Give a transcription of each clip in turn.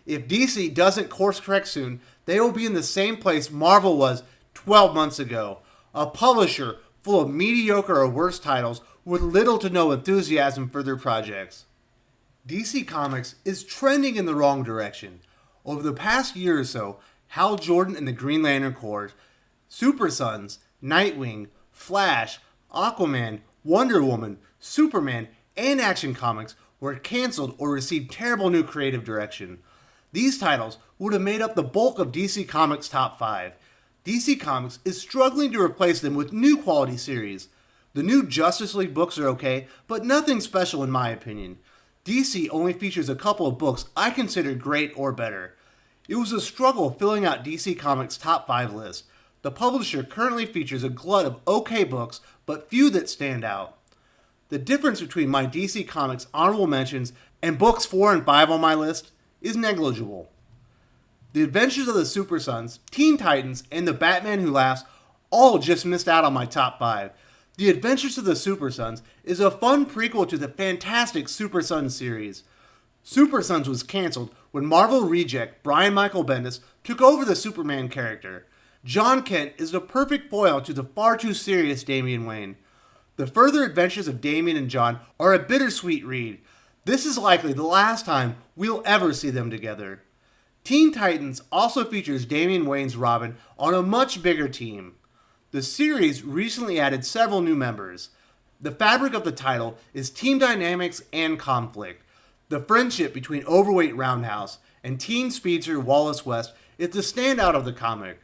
If DC doesn't course correct soon, they will be in the same place Marvel was 12 months ago. A publisher full of mediocre or worse titles with little to no enthusiasm for their projects. DC Comics is trending in the wrong direction. Over the past year or so, Hal Jordan and the Green Lantern Corps, Super Sons, Nightwing, Flash, Aquaman, Wonder Woman, Superman, and Action Comics were canceled or received terrible new creative direction. These titles would have made up the bulk of DC Comics' top 5. DC Comics is struggling to replace them with new quality series. The new Justice League books are okay, but nothing special in my opinion. DC only features a couple of books I consider great or better. It was a struggle filling out DC Comics' top 5 list. The publisher currently features a glut of okay books, but few that stand out. The difference between my DC Comics honorable mentions and books 4 and 5 on my list is negligible. The Adventures of the Super Sons, Teen Titans, and The Batman Who Laughs all just missed out on my top 5. The Adventures of the Super Sons is a fun prequel to the fantastic Super Sons series. Super Sons was canceled when Marvel reject Brian Michael Bendis took over the Superman character. John Kent is the perfect foil to the far too serious Damian Wayne. The further adventures of Damian and John are a bittersweet read. This is likely the last time we'll ever see them together. Teen Titans also features Damian Wayne's Robin on a much bigger team. The series recently added several new members. The fabric of the title is team dynamics and conflict. The friendship between overweight Roundhouse and teen speedster Wallace West is the standout of the comic.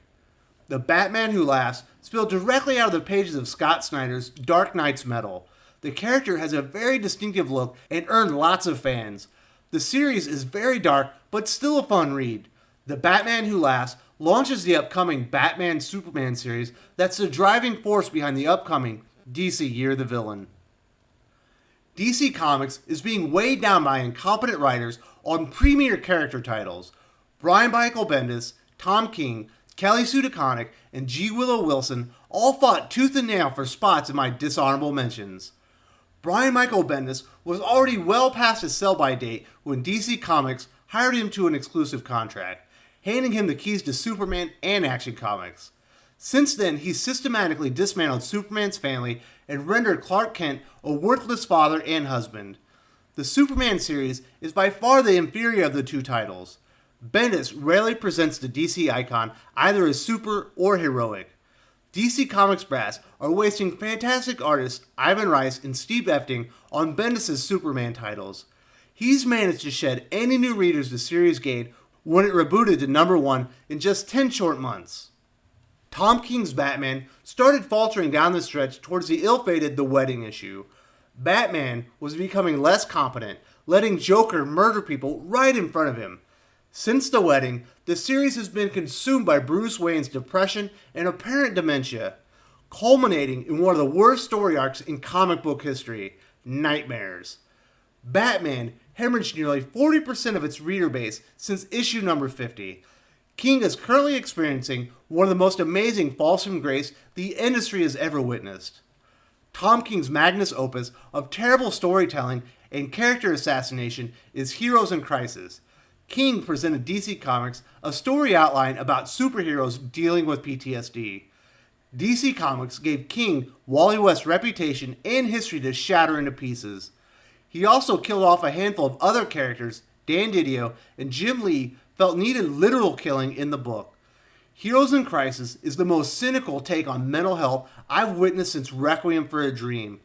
The Batman Who Laughs spilled directly out of the pages of Scott Snyder's Dark Knight's Metal. The character has a very distinctive look and earned lots of fans. The series is very dark, but still a fun read. The Batman Who Laughs launches the upcoming Batman-Superman series that's the driving force behind the upcoming DC Year of the Villain. DC Comics is being weighed down by incompetent writers on premier character titles. Brian Michael Bendis, Tom King, Kelly Sue DeConnick, and G. Willow Wilson all fought tooth and nail for spots in my dishonorable mentions. Brian Michael Bendis was already well past his sell-by date when DC Comics hired him to an exclusive contract, handing him the keys to Superman and Action Comics. Since then, he systematically dismantled Superman's family and rendered Clark Kent a worthless father and husband. The Superman series is by far the inferior of the two titles. Bendis rarely presents the DC icon either as super or heroic. DC Comics brass are wasting fantastic artists Ivan Rice and Steve Epting on Bendis' Superman titles. He's managed to shed any new readers the series gained when it rebooted to number 1 in just 10 short months. Tom King's Batman started faltering down the stretch towards the ill-fated The Wedding issue. Batman was becoming less competent, letting Joker murder people right in front of him. Since The Wedding, the series has been consumed by Bruce Wayne's depression and apparent dementia, culminating in one of the worst story arcs in comic book history, Nightmares. Batman hemorrhaged nearly 40% of its reader base since issue number 50. King is currently experiencing one of the most amazing falls from grace the industry has ever witnessed. Tom King's magnus opus of terrible storytelling and character assassination is Heroes in Crisis. King presented DC Comics a story outline about superheroes dealing with PTSD. DC Comics gave King Wally West's reputation and history to shatter into pieces. He also killed off a handful of other characters Dan Didio and Jim Lee felt needed literal killing in the book. Heroes in Crisis is the most cynical take on mental health I've witnessed since Requiem for a Dream.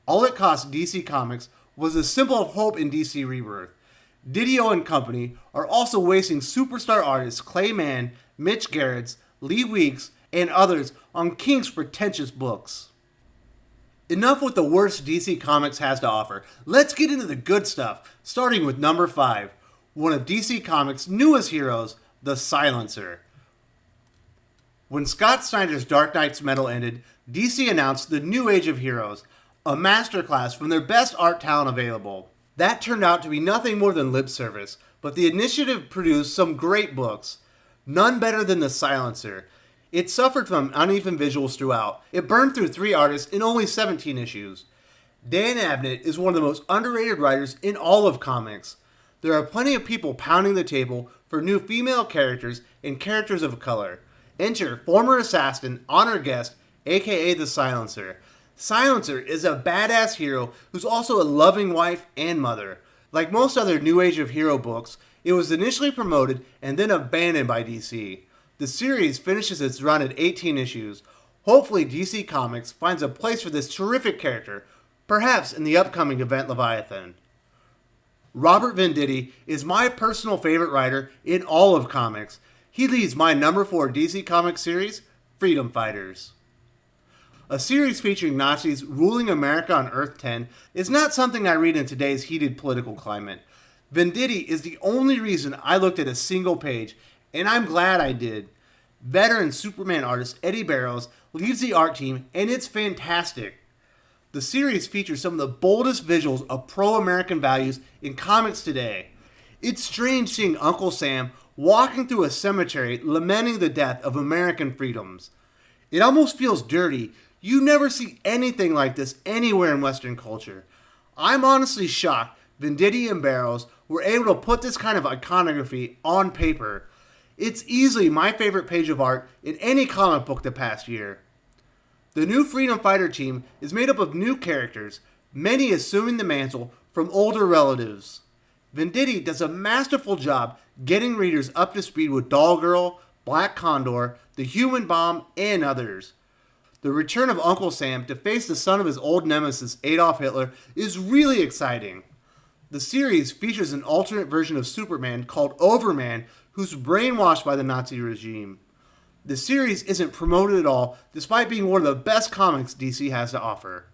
All it cost DC Comics was a symbol of hope in DC Rebirth. Didio and company are also wasting superstar artists Clay Mann, Mitch Gerrits, Lee Weeks, and others on King's pretentious books. Enough with the worst DC Comics has to offer. Let's get into the good stuff, starting with number 5, one of DC Comics' newest heroes, the Silencer. When Scott Snyder's Dark Knight's Metal ended, DC announced the New Age of Heroes, a masterclass from their best art talent available. That turned out to be nothing more than lip service, but the initiative produced some great books. None better than The Silencer. It suffered from uneven visuals throughout. It burned through 3 artists in only 17 issues. Dan Abnett is one of the most underrated writers in all of comics. there are plenty of people pounding the table for new female characters and characters of color. Enter former assassin, honor guest, aka the Silencer. Silencer is a badass hero who's also a loving wife and mother. Like most other New Age of Hero books, it was initially promoted and then abandoned by DC. The series finishes its run at 18 issues. Hopefully DC Comics finds a place for this terrific character, perhaps in the upcoming event Leviathan. Robert Venditti is my personal favorite writer in all of comics. He leads my number 4 DC Comics series, Freedom Fighters. A series featuring Nazis ruling America on Earth-10 is not something I read in today's heated political climate. Venditti is the only reason I looked at a single page, and I'm glad I did. Veteran Superman artist Eddy Barrows leads the art team, and it's fantastic. The series features some of the boldest visuals of pro-American values in comics today. It's strange seeing Uncle Sam walking through a cemetery lamenting the death of American freedoms. It almost feels dirty. You never see anything like this anywhere in Western culture. I'm honestly shocked Venditti and Barrows were able to put this kind of iconography on paper. It's easily my favorite page of art in any comic book the past year. The new Freedom Fighter team is made up of new characters, many assuming the mantle from older relatives. Venditti does a masterful job getting readers up to speed with Doll Girl, Black Condor, the Human Bomb, and others. The return of Uncle Sam to face the son of his old nemesis Adolf Hitler is really exciting. The series features an alternate version of Superman called Overman, who's brainwashed by the Nazi regime. The series isn't promoted at all, despite being one of the best comics DC has to offer.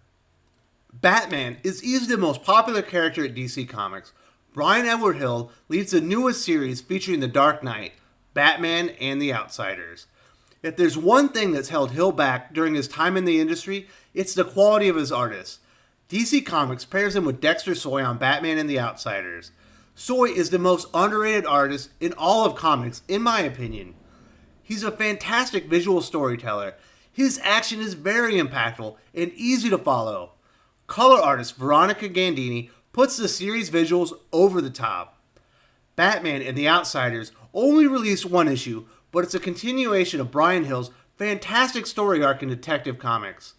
Batman is easily the most popular character at DC Comics. Brian Edward Hill leads the newest series featuring the Dark Knight, Batman, and the Outsiders. If there's one thing that's held Hill back during his time in the industry, it's the quality of his artists. DC Comics pairs him with Dexter Soy on Batman and the Outsiders. Soy is the most underrated artist in all of comics, in my opinion. He's a fantastic visual storyteller. His action is very impactful and easy to follow. Color artist Veronica Gandini puts the series visuals over the top. Batman and the Outsiders only released one issue, but it's a continuation of Brian Hill's fantastic story arc in Detective Comics.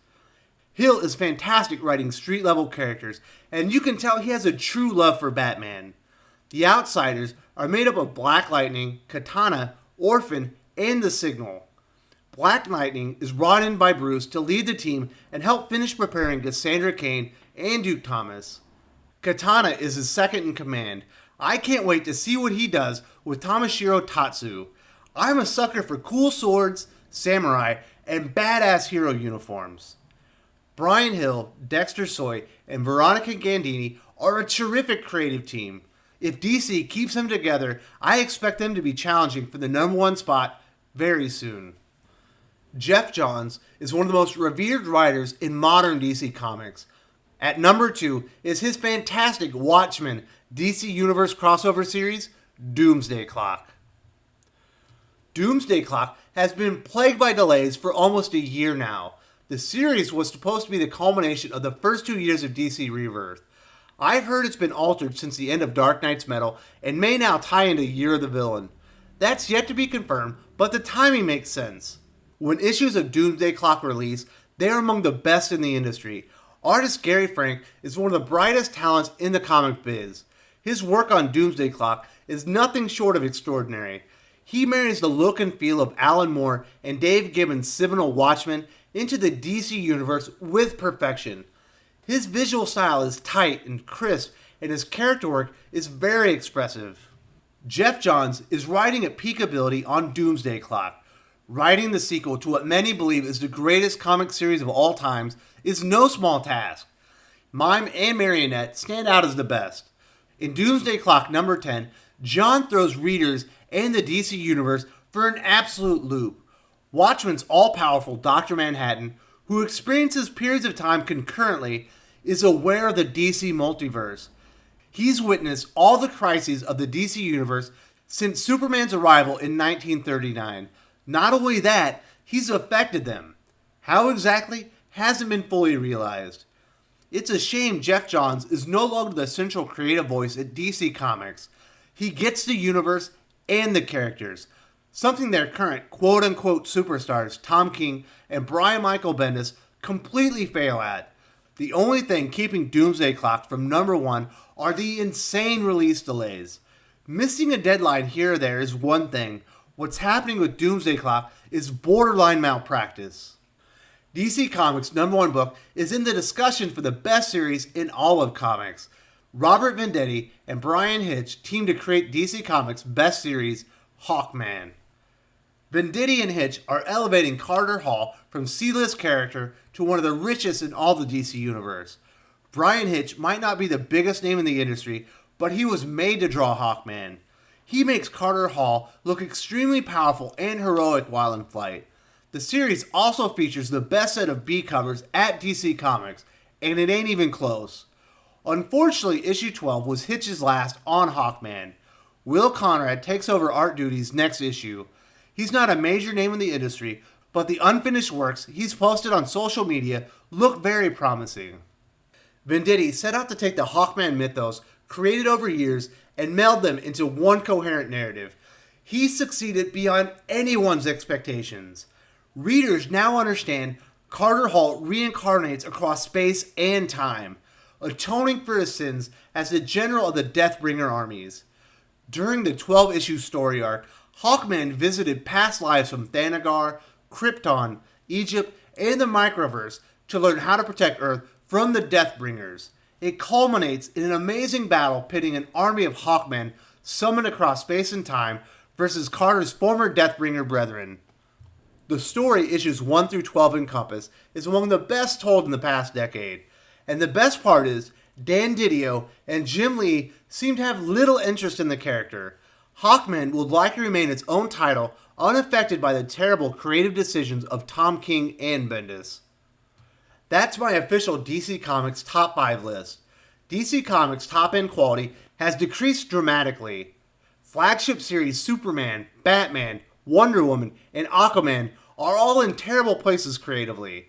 Hill is fantastic writing street-level characters, and you can tell he has a true love for Batman. The Outsiders are made up of Black Lightning, Katana, Orphan, and the Signal. Black Lightning is brought in by Bruce to lead the team and help finish preparing Cassandra Cain and Duke Thomas. Katana is his second in command. I can't wait to see what he does with Tamashiro Tatsu. I'm a sucker for cool swords, samurai, and badass hero uniforms. Brian Hill, Dexter Soy, and Veronica Gandini are a terrific creative team. If DC keeps them together, I expect them to be challenging for the number 1 spot very soon. Jeff Johns is one of the most revered writers in modern DC Comics. At number 2 is his fantastic Watchmen DC Universe crossover series, Doomsday Clock. Doomsday Clock has been plagued by delays for almost a year now. The series was supposed to be the culmination of the first 2 years of DC Rebirth. I've heard it's been altered since the end of Dark Knight's Metal and may now tie into Year of the Villain. That's yet to be confirmed, but the timing makes sense. When issues of Doomsday Clock release, they are among the best in the industry. Artist Gary Frank is one of the brightest talents in the comic biz. His work on Doomsday Clock is nothing short of extraordinary. He marries the look and feel of Alan Moore and Dave Gibbons' seminal Watchmen into the DC universe with perfection. His visual style is tight and crisp, and his character work is very expressive. Jeff Johns is writing at peak ability on Doomsday Clock. Writing the sequel to what many believe is the greatest comic series of all times is no small task. Mime and Marionette stand out as the best. In Doomsday Clock number 10, John throws readers and the DC universe for an absolute loop. Watchmen's all-powerful Dr. Manhattan, who experiences periods of time concurrently, is aware of the DC multiverse. He's witnessed all the crises of the DC universe since Superman's arrival in 1939. Not only that, he's affected them. How exactly hasn't been fully realized. It's a shame Jeff Johns is no longer the central creative voice at DC Comics. He gets the universe and the characters, something their current quote-unquote superstars Tom King and Brian Michael Bendis completely fail at. The only thing keeping Doomsday Clock from #1 are the insane release delays. Missing a deadline here or there is one thing. What's happening with Doomsday Clock is borderline malpractice. DC Comics' #1 book is in the discussion for the best series in all of comics. Robert Venditti and Brian Hitch teamed to create DC Comics' best series, Hawkman. Venditti and Hitch are elevating Carter Hall from C-list character to one of the richest in all the DC universe. Brian Hitch might not be the biggest name in the industry, but he was made to draw Hawkman. He makes Carter Hall look extremely powerful and heroic while in fight. The series also features the best set of B covers at DC Comics, and it ain't even close. Unfortunately, issue 12 was Hitch's last on Hawkman. Will Conrad takes over art duties next issue. He's not a major name in the industry, but the unfinished works he's posted on social media look very promising. Venditti set out to take the Hawkman mythos created over years and meld them into one coherent narrative. He succeeded beyond anyone's expectations. Readers now understand Carter Hall reincarnates across space and time, atoning for his sins as the general of the Deathbringer armies. During the 12-issue story arc, Hawkman visited past lives from Thanagar, Krypton, Egypt, and the Microverse to learn how to protect Earth from the Deathbringers. It culminates in an amazing battle pitting an army of Hawkmen summoned across space and time versus Carter's former Deathbringer brethren. The story issues 1 through 12 encompass is among the best told in the past decade. And the best part is, Dan Didio and Jim Lee seem to have little interest in the character. Hawkman will likely remain its own title, unaffected by the terrible creative decisions of Tom King and Bendis. That's my official DC Comics top 5 list. DC Comics' top-end quality has decreased dramatically. Flagship series Superman, Batman, Wonder Woman, and Aquaman are all in terrible places creatively.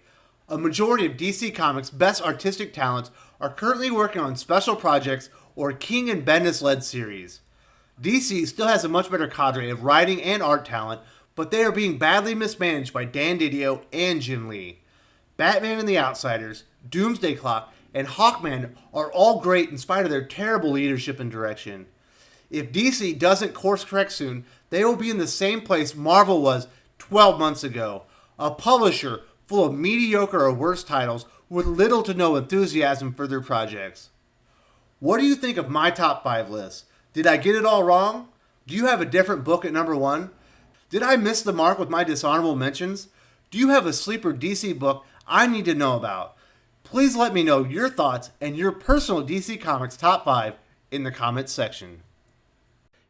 A majority of DC Comics' best artistic talents are currently working on special projects or King and Bendis-led series. DC still has a much better cadre of writing and art talent, but they are being badly mismanaged by Dan Didio and Jim Lee. Batman and the Outsiders, Doomsday Clock, and Hawkman are all great in spite of their terrible leadership and direction. If DC doesn't course correct soon, they will be in the same place Marvel was 12 months ago, a publisher full of mediocre or worse titles with little to no enthusiasm for their projects. What do you think of my top 5 list? Did I get it all wrong? Do you have a different book at #1? Did I miss the mark with my dishonorable mentions? Do you have a sleeper DC book I need to know about? Please let me know your thoughts and your personal DC Comics top 5 in the comments section.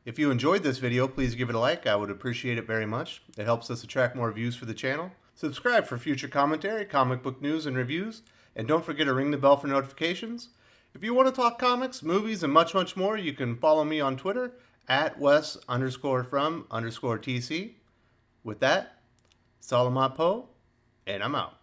If you enjoyed this video, please give it a like. I would appreciate it very much. It helps us attract more views for the channel. Subscribe for future commentary, comic book news, and reviews. And don't forget to ring the bell for notifications. If you want to talk comics, movies, and much, much more, you can follow me on Twitter at Wes_from_TC. With that, Salamat Po, and I'm out.